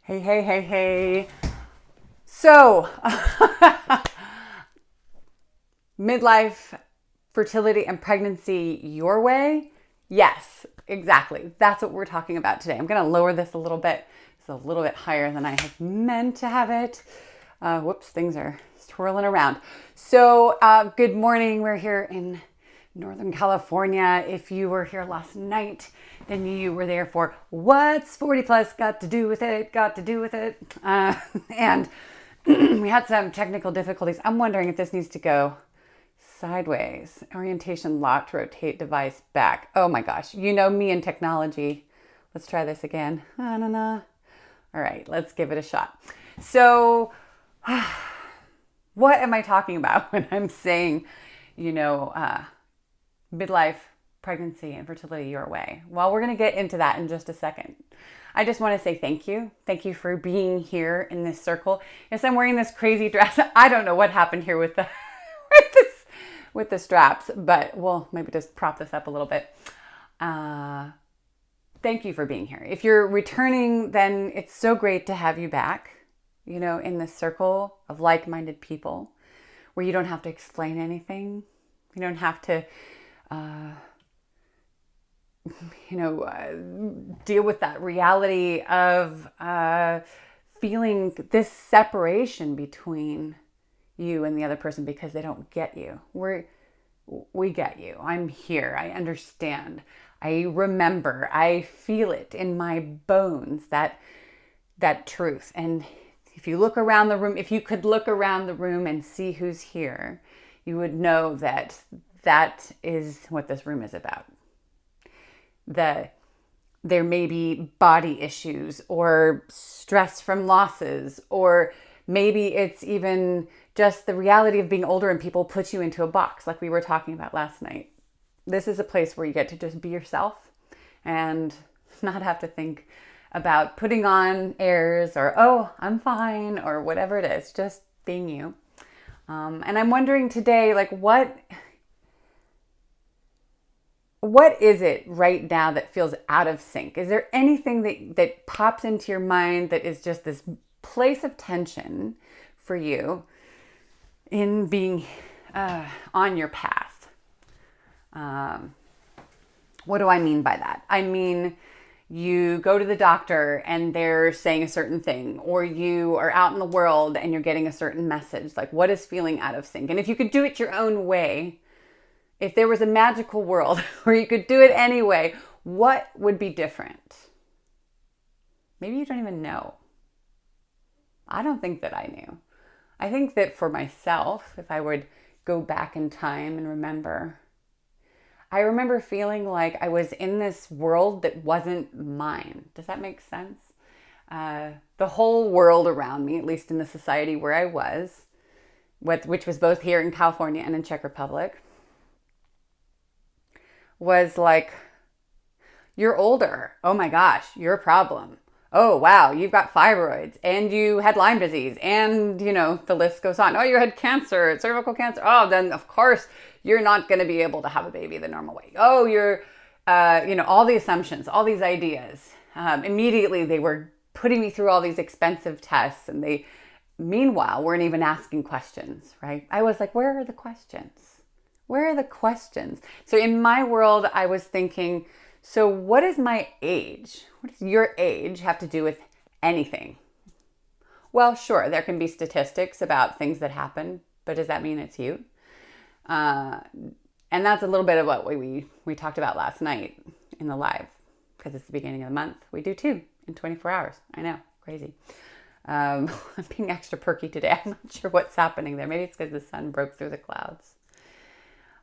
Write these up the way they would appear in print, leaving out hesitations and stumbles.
Hey, hey, hey, hey. So, midlife, fertility, and pregnancy your way? Yes, exactly. That's what we're talking about today. I'm going to lower this a little bit. It's a little bit higher than I had meant to have it. Whoops, things are swirling around. So, good morning. We're here in Northern California. If you were here last night, then you were there for what's 40 plus got to do with it, and we had some technical difficulties. I'm wondering if this needs to go sideways. Orientation locked, rotate device back. Oh my gosh, you know me and technology. Let's try this again. All right, let's give it a shot. So, what am I talking about when I'm saying, midlife, pregnancy, and fertility your way? Well, we're going to get into that in just a second. I just want to say thank you. Thank you for being here in this circle. Yes, I'm wearing this crazy dress. I don't know what happened here with the with the straps, but we'll maybe just prop this up a little bit. Thank you for being here. If you're returning, then it's so great to have you back, in this circle of like-minded people where you don't have to explain anything. You don't have to deal with that reality of feeling this separation between you and the other person because they don't get you. We get you. I'm here. I understand. I remember. I feel it in my bones, that truth. And if you look around the room, if you could look around the room and see who's here, you would know that is what this room is about. There may be body issues or stress from losses, or maybe it's even just the reality of being older and people put you into a box like we were talking about last night. This is a place where you get to just be yourself and not have to think about putting on airs or, oh, I'm fine, or whatever it is, just being you. And I'm wondering today, what is it right now that feels out of sync? Is there anything that pops into your mind that is just this place of tension for you in being on your path? What do I mean by that? I mean, you go to the doctor and they're saying a certain thing, or you are out in the world and you're getting a certain message. Like, what is feeling out of sync? And if you could do it your own way, if there was a magical world where you could do it anyway, what would be different? Maybe you don't even know. I don't think that I knew. I think that for myself, if I would go back in time and remember, I remember feeling like I was in this world that wasn't mine. Does that make sense? The whole world around me, at least in the society where I was, which was both here in California and in Czech Republic, was like, you're older. Oh my gosh, you're a problem. Oh, wow, you've got fibroids and you had Lyme disease and, the list goes on. Oh, you had cancer, cervical cancer. Oh, then of course you're not going to be able to have a baby the normal way. Oh, you're, all the assumptions, all these ideas. Immediately they were putting me through all these expensive tests, and they, meanwhile, weren't even asking questions, right? I was like, where are the questions? Where are the questions? So in my world, I was thinking, so what is my age? What does your age have to do with anything? Well, sure, there can be statistics about things that happen, but does that mean it's you? And that's a little bit of what we talked about last night in the live, because it's the beginning of the month. We do 2 in 24 hours. I know, crazy. I'm being extra perky today. I'm not sure what's happening there. Maybe it's because the sun broke through the clouds.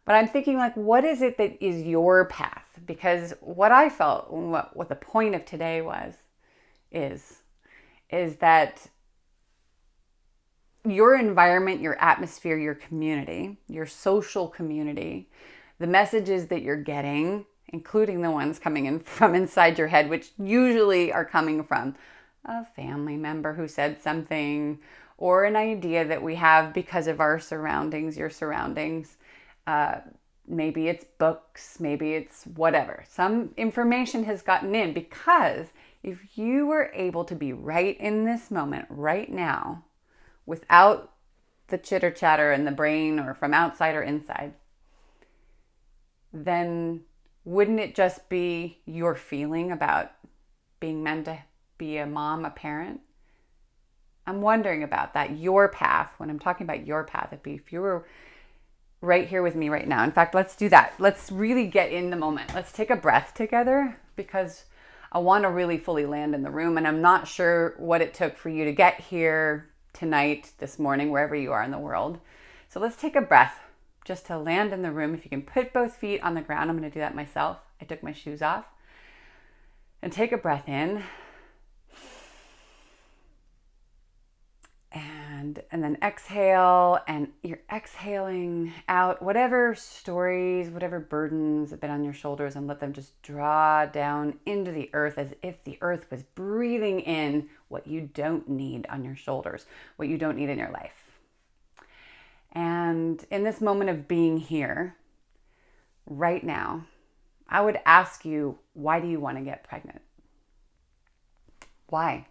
But I'm thinking, what is it that is your path? Because what I felt, what the point of today is that your environment, your atmosphere, your community, your social community, the messages that you're getting, including the ones coming in from inside your head, which usually are coming from a family member who said something, or an idea that we have because of our surroundings, your surroundings. Maybe it's books, maybe it's whatever. Some information has gotten in because If you were able to be right in this moment, right now, without the chitter chatter in the brain or from outside or inside, then wouldn't it just be your feeling about being meant to be a mom, a parent? I'm wondering about that, your path. When I'm talking about your path, it'd be if you were right here with me right now. In fact, let's do that. Let's really get in the moment. Let's take a breath together, because I want to really fully land in the room. And I'm not sure what it took for you to get here tonight, this morning, wherever you are in the world. So let's take a breath just to land in the room. If you can put both feet on the ground, I'm going to do that myself. I took my shoes off. And take a breath in. And then exhale, and you're exhaling out whatever stories, whatever burdens have been on your shoulders, and let them just draw down into the earth as if the earth was breathing in what you don't need on your shoulders, what you don't need in your life. And in this moment of being here, right now, I would ask you, why do you want to get pregnant? Why?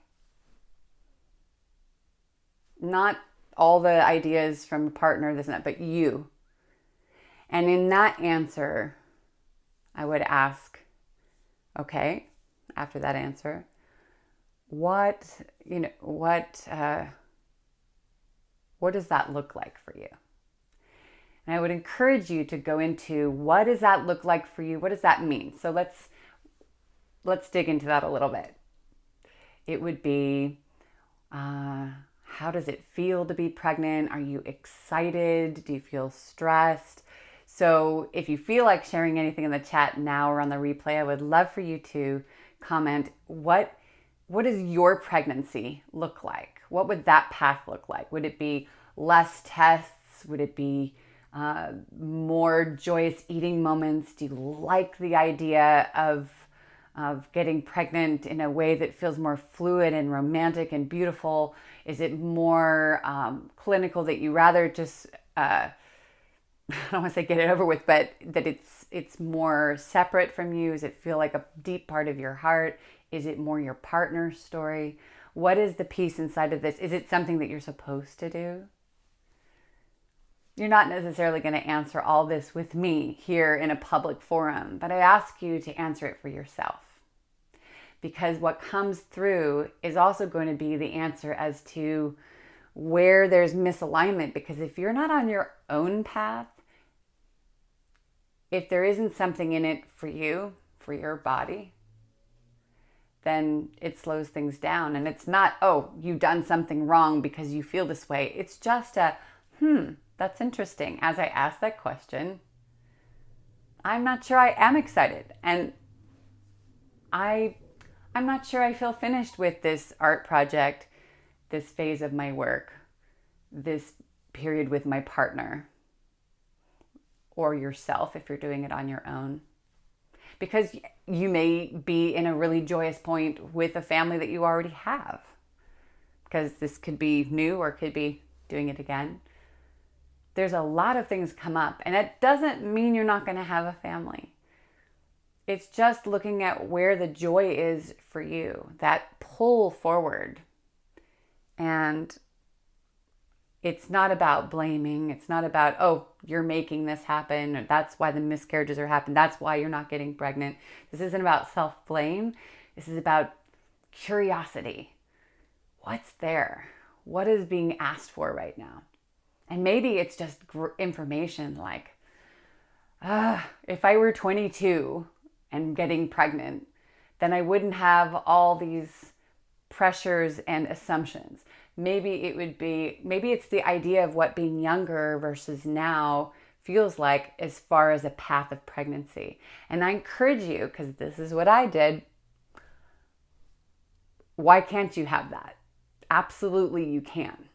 Not all the ideas from a partner, this and that, but you. And in that answer, I would ask, okay, after that answer, what does that look like for you? And I would encourage you to go into, what does that look like for you? What does that mean? So let's dig into that a little bit. It would be, how does it feel to be pregnant? Are you excited? Do you feel stressed? So if you feel like sharing anything in the chat now or on the replay, I would love for you to comment, what does your pregnancy look like? What would that path look like? Would it be less tests? Would it be more joyous eating moments? Do you like the idea of getting pregnant in a way that feels more fluid and romantic and beautiful? Is it more clinical, that you rather just, I don't want to say get it over with, but that it's more separate from you? Does it feel like a deep part of your heart? Is it more your partner's story? What is the piece inside of this? Is it something that you're supposed to do? You're not necessarily going to answer all this with me here in a public forum, but I ask you to answer it for yourself. Because what comes through is also going to be the answer as to where there's misalignment. Because if you're not on your own path, if there isn't something in it for you, for your body, then it slows things down. And it's not, oh, you've done something wrong because you feel this way. It's just that's interesting. As I ask that question, I'm not sure I am excited. And I'm not sure I feel finished with this art project, this phase of my work, this period with my partner, or yourself if you're doing it on your own. Because you may be in a really joyous point with a family that you already have. Because this could be new or could be doing it again. There's a lot of things come up, and it doesn't mean you're not going to have a family. It's just looking at where the joy is for you, that pull forward. And it's not about blaming. It's not about, oh, you're making this happen, or that's why the miscarriages are happening. That's why you're not getting pregnant. This isn't about self-blame. This is about curiosity. What's there? What is being asked for right now? And maybe it's just information like, if I were 22 and getting pregnant, then I wouldn't have all these pressures and assumptions. Maybe it's the idea of what being younger versus now feels like as far as a path of pregnancy. And I encourage you, because this is what I did. Why can't you have that? Absolutely you can.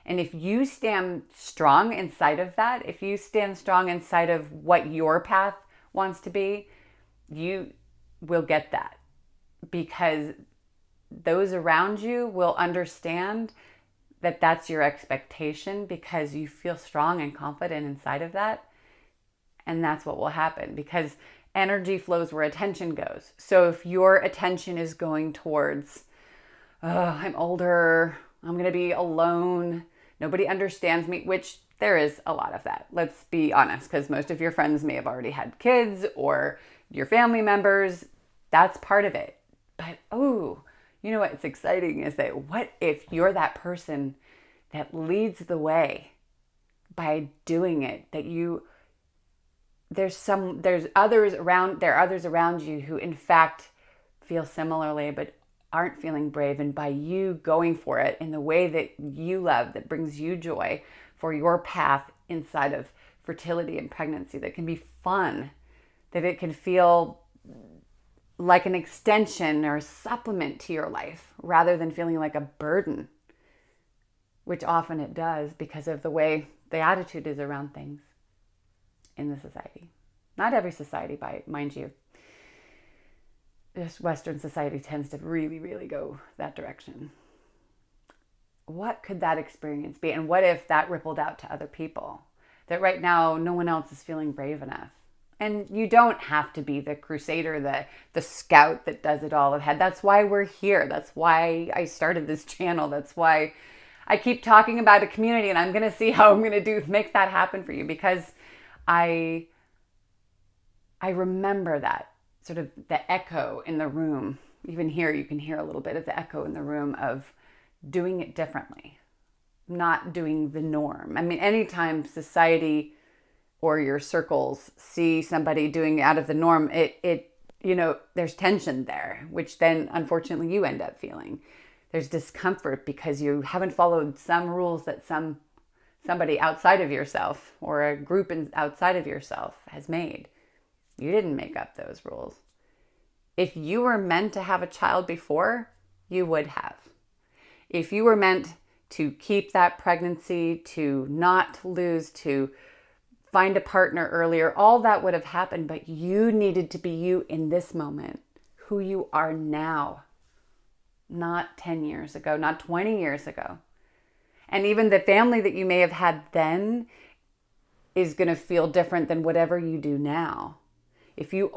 And if you stand strong inside of that, if you stand strong inside of what your path wants to be, you will get that. Because those around you will understand that that's your expectation, because you feel strong and confident inside of that. And that's what will happen, because energy flows where attention goes. So if your attention is going towards, oh, I'm older, I'm going to be alone, nobody understands me, which there is a lot of that. Let's be honest, because most of your friends may have already had kids or your family members. That's part of it. But, oh, you know what's exciting is that what if you're that person that leads the way by doing it, that there are others around you who in fact feel similarly but aren't feeling brave, and by you going for it in the way that you love, that brings you joy for your path inside of fertility and pregnancy, that can be fun, that it can feel like an extension or a supplement to your life rather than feeling like a burden, which often it does because of the way the attitude is around things in the society. Not every society, mind you. This Western society tends to really, really go that direction. What could that experience be? And what if that rippled out to other people? That right now, no one else is feeling brave enough. And you don't have to be the crusader, the scout that does it all ahead. That's why we're here. That's why I started this channel. That's why I keep talking about a community, and I'm going to see how I'm going to make that happen for you, because I remember that sort of the echo in the room. Even here, you can hear a little bit of the echo in the room of doing it differently, not doing the norm. I mean, anytime society or your circles see somebody doing out of the norm, it there's tension there, which then unfortunately you end up feeling. There's discomfort because you haven't followed some rules that somebody outside of yourself or a group outside of yourself has made. You didn't make up those rules. If you were meant to have a child before, you would have. If you were meant to keep that pregnancy, to not lose, to find a partner earlier, all that would have happened, but you needed to be you in this moment, who you are now, not 10 years ago, not 20 years ago. And even the family that you may have had then is going to feel different than whatever you do now. If you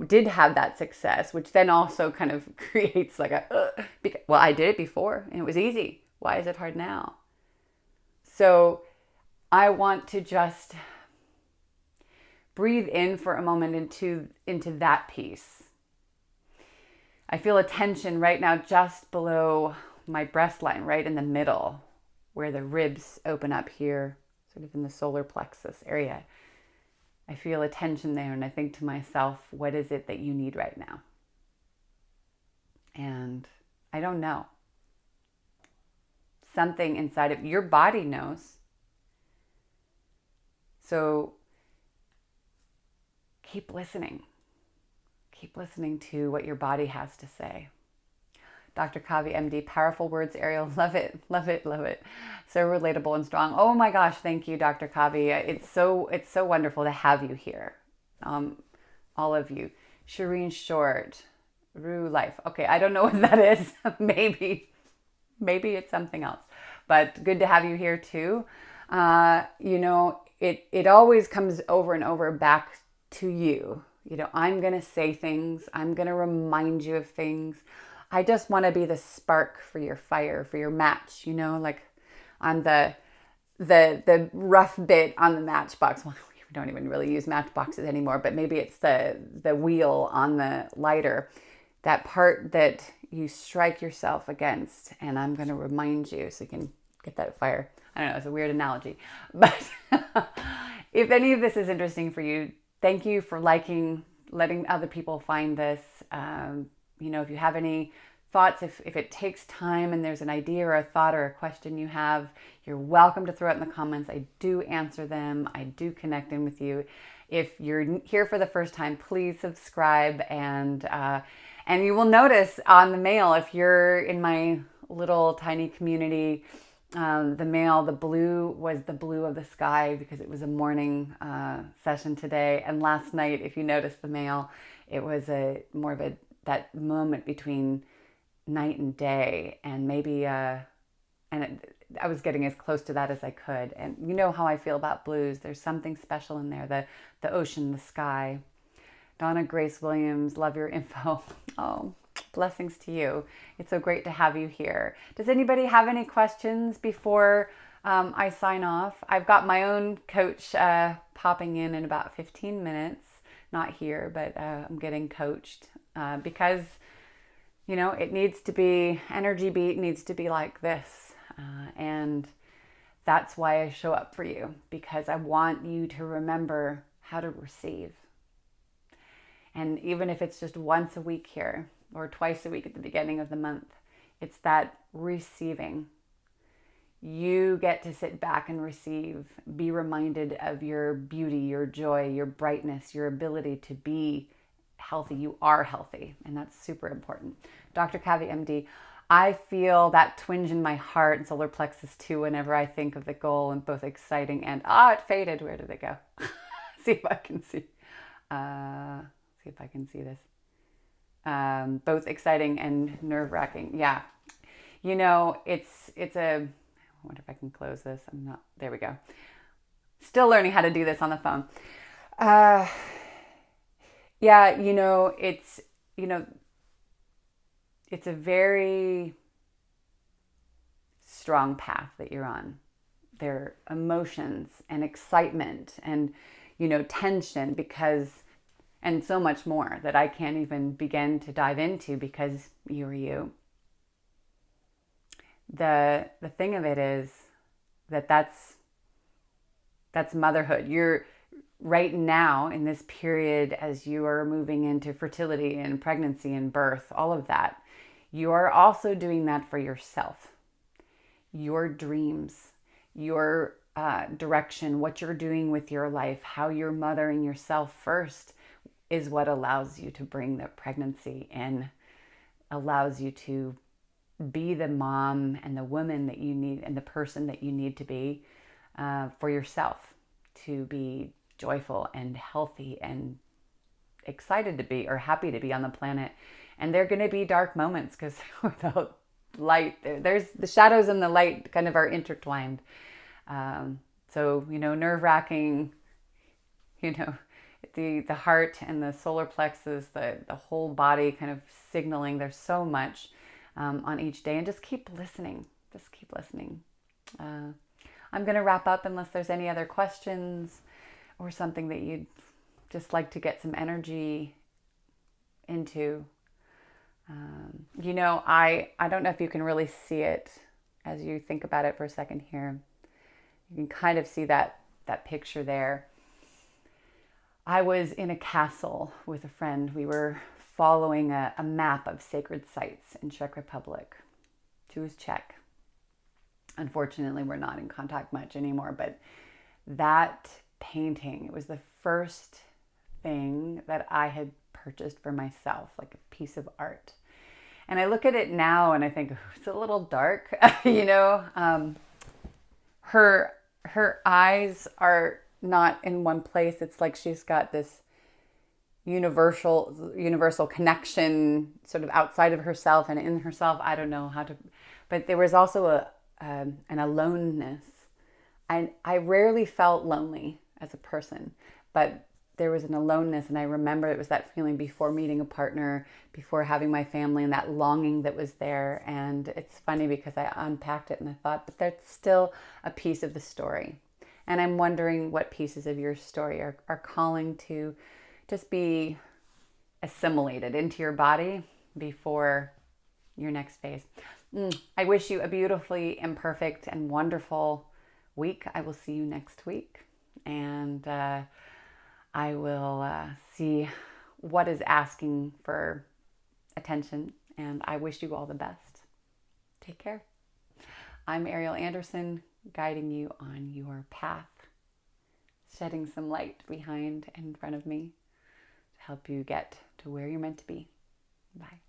did have that success, which then also kind of creates like well, I did it before and it was easy. Why is it hard now? So I want to just breathe in for a moment into that piece. I feel a tension right now just below my breast line, right in the middle, where the ribs open up here, sort of in the solar plexus area. I feel a tension there, and I think to myself, what is it that you need right now? And I don't know. Something inside of your body knows. So keep listening. Keep listening to what your body has to say. Dr. Kavi, MD, powerful words, Ariel. Love it, love it, love it. So relatable and strong. Oh my gosh, thank you, Dr. Kavi. It's so wonderful to have you here. All of you. Shireen Short, Rue Life. Okay, I don't know what that is. Maybe it's something else. But good to have you here too. It always comes over and over back to you. I'm going to say things. I'm going to remind you of things. I just want to be the spark for your fire, for your match, like on the rough bit on the matchbox. Well, we don't even really use matchboxes anymore, but maybe it's the wheel on the lighter, that part that you strike yourself against, and I'm going to remind you so you can get that fire. I don't know, it's a weird analogy, but if any of this is interesting for you, thank you for letting other people find this. If you have any thoughts, if it takes time and there's an idea or a thought or a question you have, you're welcome to throw it in the comments. I do answer them. I do connect in with you. If you're here for the first time, please subscribe, and you will notice on the mail, if you're in my little tiny community, the blue was the blue of the sky because it was a morning session today. And last night, if you noticed the mail, it was that moment between night and day, and maybe I was getting as close to that as I could. And you know how I feel about blues. There's something special in there, the ocean, the sky. Donna Grace Williams, love your info. Oh, blessings to you. It's so great to have you here. Does anybody have any questions before I sign off? I've got my own coach popping in about 15 minutes. Not here, but I'm getting coached because, it needs to be, energy beat needs to be like this. And that's why I show up for you, because I want you to remember how to receive. And even if it's just once a week here or twice a week at the beginning of the month, it's that receiving. You get to sit back and receive, be reminded of your beauty, your joy, your brightness, your ability to be healthy. You are healthy, and that's super important. Dr. Kavi, MD, I feel that twinge in my heart and solar plexus too whenever I think of the goal, and both exciting and, it faded. Where did it go? See if I can see. See if I can see this. Both exciting and nerve-wracking. Yeah. It's a, I wonder if I can close this. I'm not, there we go. Still learning how to do this on the phone. It's a very strong path that you're on. There are emotions and excitement and, tension and so much more that I can't even begin to dive into because you're you. The thing of it is that's motherhood. You're right now in this period as you are moving into fertility and pregnancy and birth, all of that. You are also doing that for yourself. Your dreams, your direction, what you're doing with your life, how you're mothering yourself first is what allows you to bring the pregnancy in, allows you to be the mom and the woman that you need and the person that you need to be for yourself, to be joyful and healthy and excited to be or happy to be on the planet. And there are going to be dark moments because without light, there's the shadows and the light kind of are intertwined. So, nerve-wracking, the heart and the solar plexus, the whole body kind of signaling. There's so much on each day, and just keep listening. Just keep listening. I'm going to wrap up unless there's any other questions or something that you'd just like to get some energy into. I don't know if you can really see it as you think about it for a second here. You can kind of see that picture there. I was in a castle with a friend. We were following a map of sacred sites in Czech Republic. She was Czech. Unfortunately, we're not in contact much anymore, but that painting, it was the first thing that I had purchased for myself, like a piece of art. And I look at it now and I think, it's a little dark, her eyes are not in one place. It's like she's got this universal connection sort of outside of herself and in herself. I don't know how to, but there was also an aloneness. I rarely felt lonely as a person, but there was an aloneness, and I remember it was that feeling before meeting a partner, before having my family, and that longing that was there. And it's funny because I unpacked it and I thought, but that's still a piece of the story. And I'm wondering what pieces of your story are calling to just be assimilated into your body before your next phase. I wish you a beautifully imperfect and wonderful week. I will see you next week. And I will see what is asking for attention. And I wish you all the best. Take care. I'm Ariel Anderson, guiding you on your path, shedding some light behind and in front of me to help you get to where you're meant to be. Bye.